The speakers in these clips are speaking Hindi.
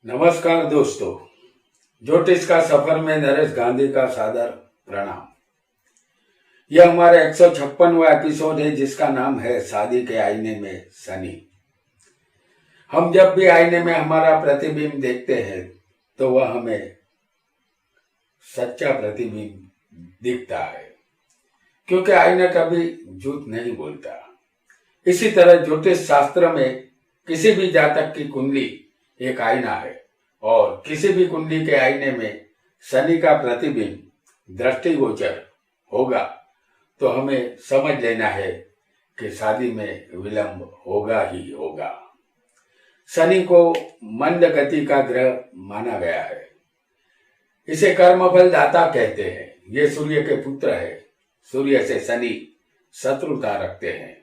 नमस्कार दोस्तों, ज्योतिष का सफर में नरेश गांधी का सादर प्रणाम। यह हमारा 156वां एपिसोड है जिसका नाम है शादी के आईने में शनि। हम जब भी आईने में हमारा प्रतिबिंब देखते हैं तो वह हमें सच्चा प्रतिबिंब दिखता है, क्योंकि आईना कभी झूठ नहीं बोलता। इसी तरह ज्योतिष शास्त्र में किसी भी जातक की कुंडली एक आईना है और किसी भी कुंडली के आईने में शनि का प्रतिबिंब दृष्टिगोचर होगा तो हमें समझ लेना है कि शादी में विलंब होगा ही होगा। शनि को मंद गति का ग्रह माना गया है। इसे कर्मफल दाता कहते हैं। ये सूर्य के पुत्र है। सूर्य से शनि शत्रुता रखते हैं।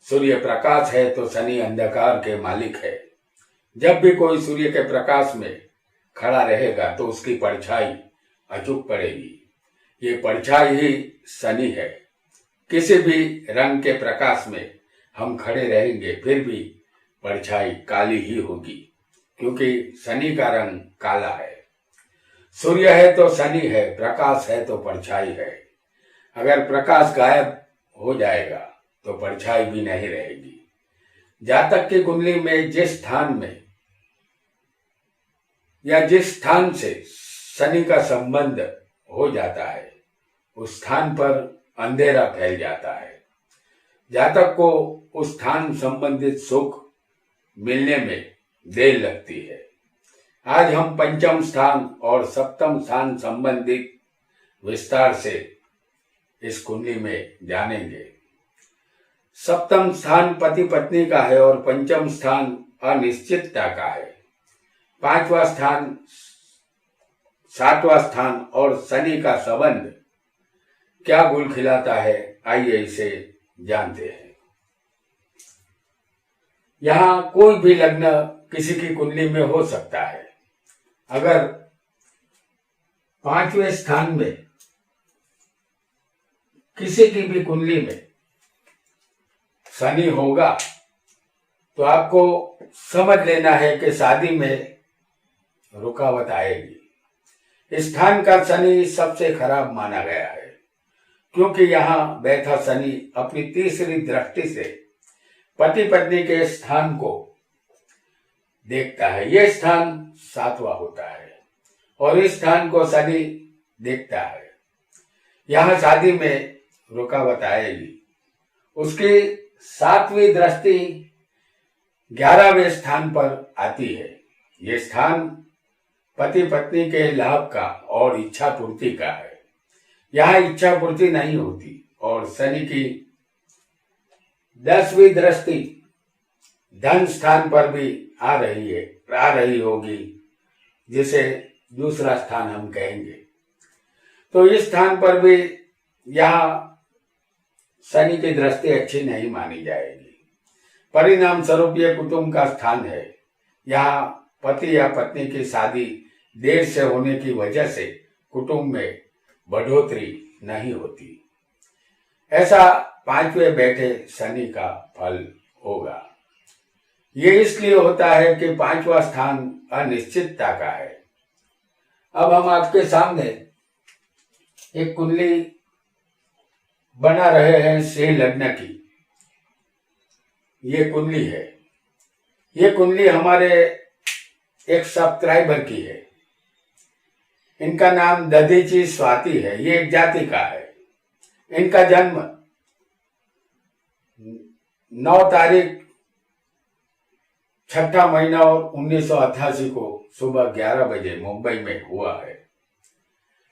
सूर्य प्रकाश है तो शनि अंधकार के मालिक है। जब भी कोई सूर्य के प्रकाश में खड़ा रहेगा तो उसकी परछाई अचूक पड़ेगी। ये परछाई ही शनि है। किसी भी रंग के प्रकाश में हम खड़े रहेंगे फिर भी परछाई काली ही होगी, क्योंकि शनि का रंग काला है। सूर्य है तो शनि है, प्रकाश है तो परछाई है। अगर प्रकाश गायब हो जाएगा तो परछाई भी नहीं रहेगी। जातक की कुंडली में जिस स्थान में या जिस स्थान से शनि का संबंध हो जाता है उस स्थान पर अंधेरा फैल जाता है। जातक को उस स्थान संबंधित सुख मिलने में देर लगती है। आज हम पंचम स्थान और सप्तम स्थान संबंधित विस्तार से इस कुंडली में जानेंगे। सप्तम स्थान पति पत्नी का है और पंचम स्थान अनिश्चितता का है। पांचवा स्थान, सातवां स्थान और शनि का संबंध क्या गुल खिलाता है, आइए इसे जानते हैं। यहां कोई भी लग्न किसी की कुंडली में हो सकता है। अगर पांचवें स्थान में किसी की भी कुंडली में शनि होगा तो आपको समझ लेना है कि शादी में रुकावट आएगी। स्थान का शनि सबसे खराब माना गया है, क्योंकि यहाँ बैठा शनि अपनी तीसरी दृष्टि से पति पत्नी के स्थान को देखता है। यह स्थान सातवां होता है और इस स्थान को शनि देखता है। यहाँ शादी में रुकावट आएगी। उसकी सातवीं दृष्टि 11वें स्थान पर आती है। ये स्थान पति पत्नी के लाभ का और इच्छा पूर्ति का है। यहाँ इच्छा पूर्ति नहीं होती और शनि की 10वीं दृष्टि धन स्थान पर भी आ रही होगी, जिसे दूसरा स्थान हम कहेंगे। तो इस स्थान पर भी यहाँ शनि की दृष्टि अच्छी नहीं मानी जाएगी। परिणाम स्वरूप ये कुटुंब का स्थान है। यहाँ पति या पत्नी की शादी देर से होने की वजह से कुटुंब में बढ़ोतरी नहीं होती। ऐसा पांचवें बैठे शनि का फल होगा। ये इसलिए होता है कि पांचवा स्थान अनिश्चितता का है। अब हम आपके सामने एक कुंडली बना रहे हैं सिंह लग्न की। ये कुंडली है। ये कुंडली हमारे एक सब्सक्राइबर की है। इनका नाम दधीची स्वाति है। ये एक जाति का है। इनका जन्म 9 तारीख 6ठा महीना और 1988 को सुबह 11 बजे मुंबई में हुआ है।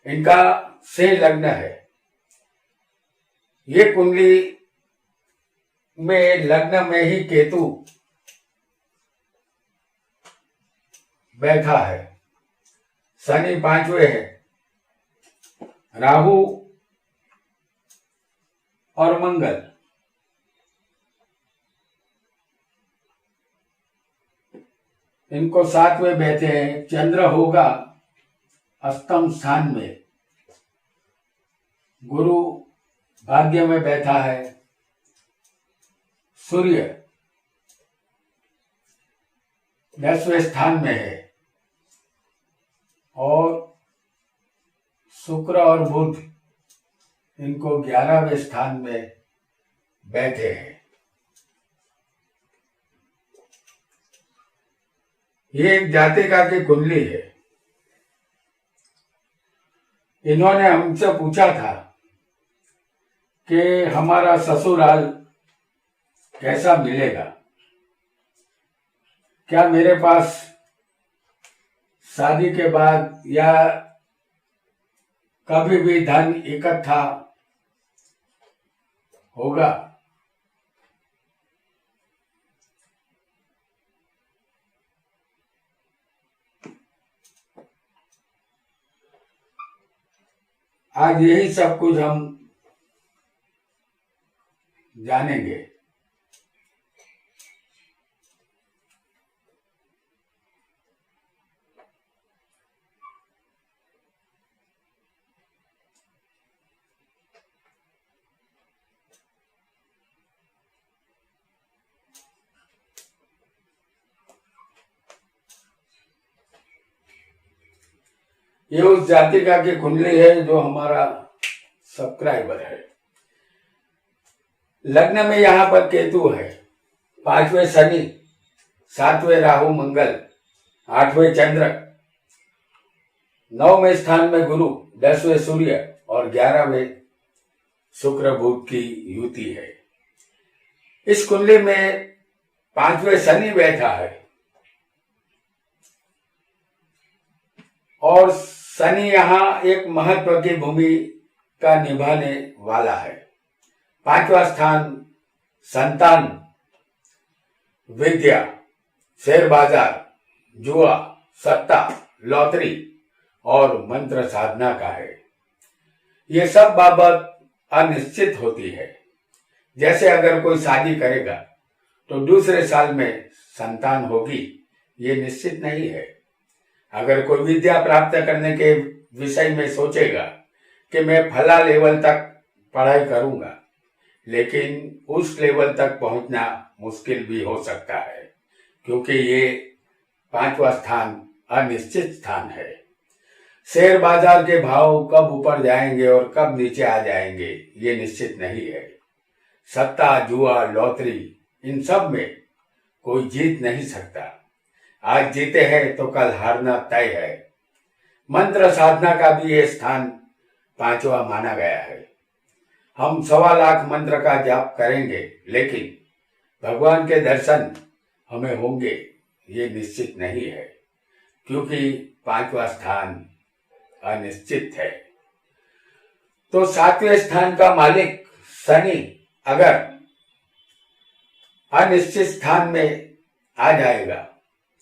इनका सिंह लग्न है। ये कुंडली में लग्न में ही केतु बैठा है। शनि पांचवें है। राहु और मंगल इनको सातवें बैठे हैं। चंद्र होगा अष्टम स्थान में। गुरु भाग्य में बैठा है। सूर्य 10वें स्थान में है। और शुक्र और बुध इनको 11वें स्थान में बैठे हैं। ये एक जातिका की कुंडली है। इन्होंने हमसे पूछा था कि हमारा ससुराल कैसा मिलेगा, क्या मेरे पास शादी के बाद या कभी भी धन इकट्ठा होगा। आज यही सब कुछ हम जानेंगे। ये उस जातिका की कुंडली है जो हमारा सब्सक्राइबर है। लग्न में यहाँ पर केतु है, 5वें शनि, 7वें राहु मंगल, 8वें चंद्र, 9वें स्थान में गुरु, 10वें सूर्य और 11वें शुक्र बुध की युति है। इस कुंडली में 5वें शनि बैठा है और शनि यहाँ एक महत्व की भूमिका निभाने वाला है। 5वां स्थान संतान, विद्या, शेयर बाजार, जुआ, सट्टा, लॉटरी और मंत्र साधना का है। ये सब बाबत अनिश्चित होती है। जैसे अगर कोई शादी करेगा तो दूसरे साल में संतान होगी, ये निश्चित नहीं है। अगर कोई विद्या प्राप्त करने के विषय में सोचेगा कि मैं फला लेवल तक पढ़ाई करूंगा, लेकिन उस लेवल तक पहुंचना मुश्किल भी हो सकता है, क्योंकि ये 5वां स्थान अनिश्चित स्थान है। शेयर बाजार के भाव कब ऊपर जाएंगे और कब नीचे आ जाएंगे, ये निश्चित नहीं है। सट्टा, जुआ, लॉटरी, इन सब में कोई जीत नहीं सकता। आज जीते हैं तो कल हारना तय है। मंत्र साधना का भी ये स्थान 5वां माना गया है। हम 1.25 लाख मंत्र का जाप करेंगे, लेकिन भगवान के दर्शन हमें होंगे, ये निश्चित नहीं है, क्योंकि 5वां स्थान अनिश्चित है। तो 7वें स्थान का मालिक शनि अगर अनिश्चित स्थान में आ जाएगा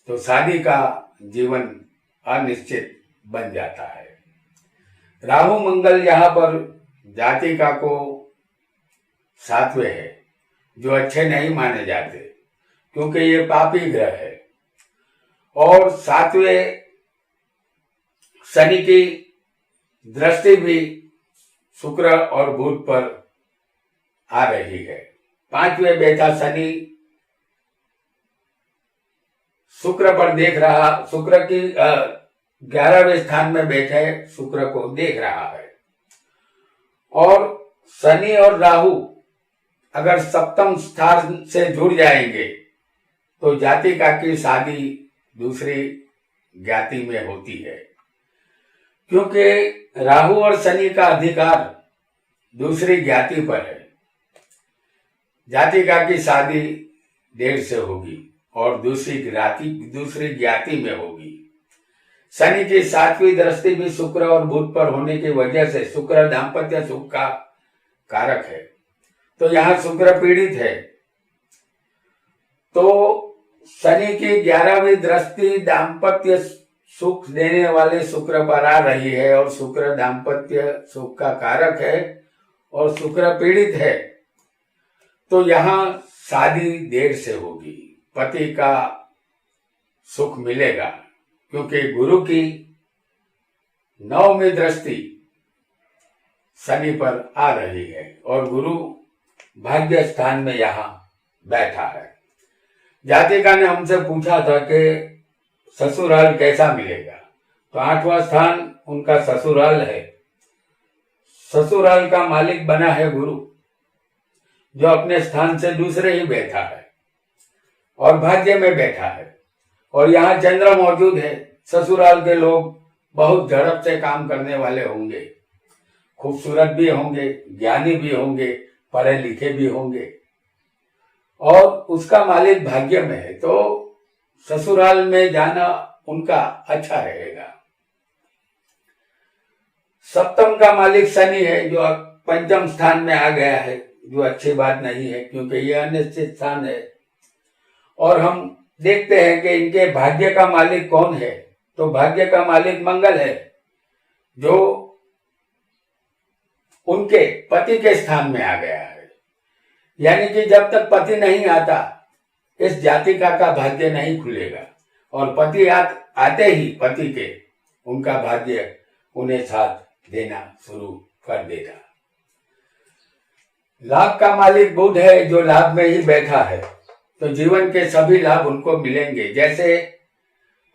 तो शादी का जीवन अनिश्चित बन जाता है। राहु मंगल यहाँ पर जातिका को 7वें है, जो अच्छे नहीं माने जाते, क्योंकि ये पापी ग्रह है। और 7वें शनि की दृष्टि भी शुक्र और बुध पर आ रही है। 5वें बैठा शनि शुक्र पर देख रहा, शुक्र की 11वें स्थान में बैठे शुक्र को देख रहा है। और शनि और राहु अगर सप्तम स्थान से जुड़ जाएंगे तो जातिका की शादी दूसरी ज्ञाति में होती है, क्योंकि राहु और शनि का अधिकार दूसरी ज्ञाति पर है। जातिका की शादी देर से होगी और दूसरी ज्ञाति में होगी। शनि की 7वीं दृष्टि भी शुक्र और बुध पर होने की वजह से शुक्र दाम्पत्य सुख का कारक है, तो यहाँ शुक्र पीड़ित है। तो शनि की 11वीं दृष्टि दाम्पत्य सुख देने वाले शुक्र पर आ रही है और शुक्र दाम्पत्य सुख का कारक है और शुक्र पीड़ित है, तो यहाँ शादी देर से होगी। पति का सुख मिलेगा, क्योंकि गुरु की 9वीं दृष्टि शनि पर आ रही है और गुरु भाग्य स्थान में यहाँ बैठा है। जातिका ने हमसे पूछा था कि ससुराल कैसा मिलेगा, तो 8वां स्थान उनका ससुराल है। ससुराल का मालिक बना है गुरु, जो अपने स्थान से दूसरे ही बैठा है और भाग्य में बैठा है। और यहाँ चंद्र मौजूद है। ससुराल के लोग बहुत झड़प से काम करने वाले होंगे, खूबसूरत भी होंगे, ज्ञानी भी होंगे, पढ़े लिखे भी होंगे, और उसका मालिक भाग्य में है, तो ससुराल में जाना उनका अच्छा रहेगा। सप्तम का मालिक शनि है, जो पंचम स्थान में आ गया है, जो अच्छी बात नहीं है, क्योंकि यह अनिश्चित स्थान है। और हम देखते हैं कि इनके भाग्य का मालिक कौन है, तो भाग्य का मालिक मंगल है, जो उनके पति के स्थान में आ गया है। यानी कि जब तक पति नहीं आता, इस जातिका का भाग्य नहीं खुलेगा, और पति आते ही पति के उनका भाग्य उन्हें साथ देना शुरू कर देगा। लाभ का मालिक बुध है, जो लाभ में ही बैठा है, तो जीवन के सभी लाभ उनको मिलेंगे, जैसे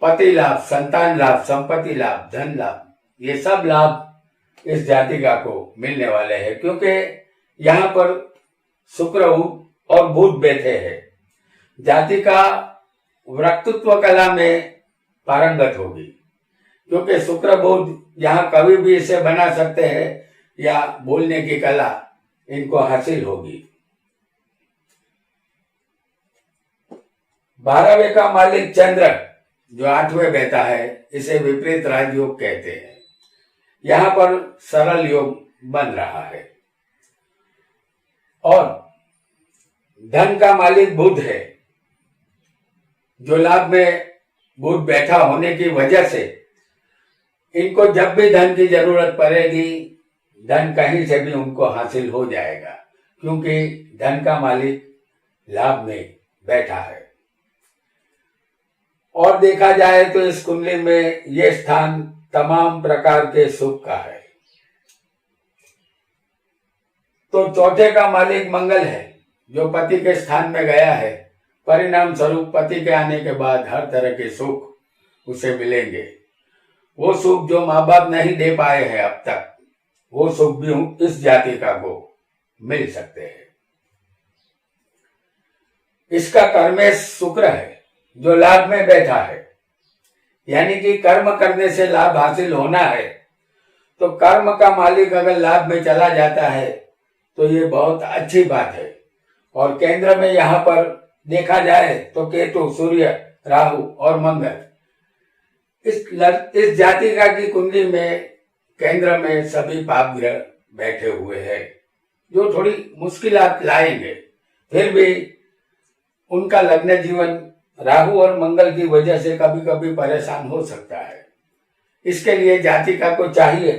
पति लाभ, संतान लाभ, संपत्ति लाभ, धन लाभ, ये सब लाभ इस जातिका को मिलने वाले हैं, क्योंकि यहाँ पर शुक्र और बुध बैठे हैं। जातिका वक्तृत्व कला में पारंगत होगी, क्योंकि शुक्र बुध यहाँ कभी भी इसे बना सकते हैं, या बोलने की कला इनको हासिल होगी। 12वें का मालिक चंद्र, जो 8वें बैठा है, इसे विपरीत राजयोग कहते हैं। यहाँ पर सरल योग बन रहा है। और धन का मालिक बुध है, जो लाभ में बुध बैठा होने की वजह से इनको जब भी धन की जरूरत पड़ेगी, धन कहीं से भी उनको हासिल हो जाएगा, क्योंकि धन का मालिक लाभ में बैठा है। और देखा जाए तो इस कुंडली में ये स्थान तमाम प्रकार के सुख का है। तो चौथे का मालिक मंगल है, जो पति के स्थान में गया है। परिणाम स्वरूप पति के आने के बाद हर तरह के सुख उसे मिलेंगे। वो सुख जो माँ बाप नहीं दे पाए हैं अब तक, वो सुख भी इस जातिका को मिल सकते हैं। इसका कर्मेश शुक्र है, जो लाभ में बैठा है। यानी कि कर्म करने से लाभ हासिल होना है, तो कर्म का मालिक अगर लाभ में चला जाता है तो ये बहुत अच्छी बात है। और केंद्र में यहाँ पर देखा जाए तो केतु, सूर्य, राहु और मंगल, इस जातिका की कुंडली में केंद्र में सभी पाप ग्रह बैठे हुए हैं, जो थोड़ी मुश्किलात लाएंगे। फिर भी उनका लग्न जीवन राहु और मंगल की वजह से कभी कभी परेशान हो सकता है। इसके लिए जातिका को चाहिए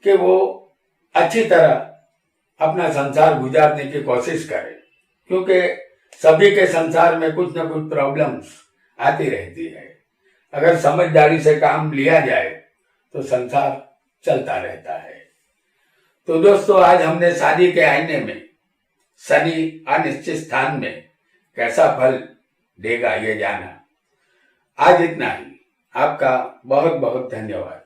कि वो अच्छी तरह अपना संसार गुजारने की कोशिश करे, क्योंकि सभी के संसार में कुछ न कुछ प्रॉब्लम्स आती रहती है। अगर समझदारी से काम लिया जाए तो संसार चलता रहता है। तो दोस्तों, आज हमने शादी के आईने में शनि अनिश्चित स्थान में कैसा फल देगा ये जाना। आज इतना ही। आपका बहुत बहुत धन्यवाद।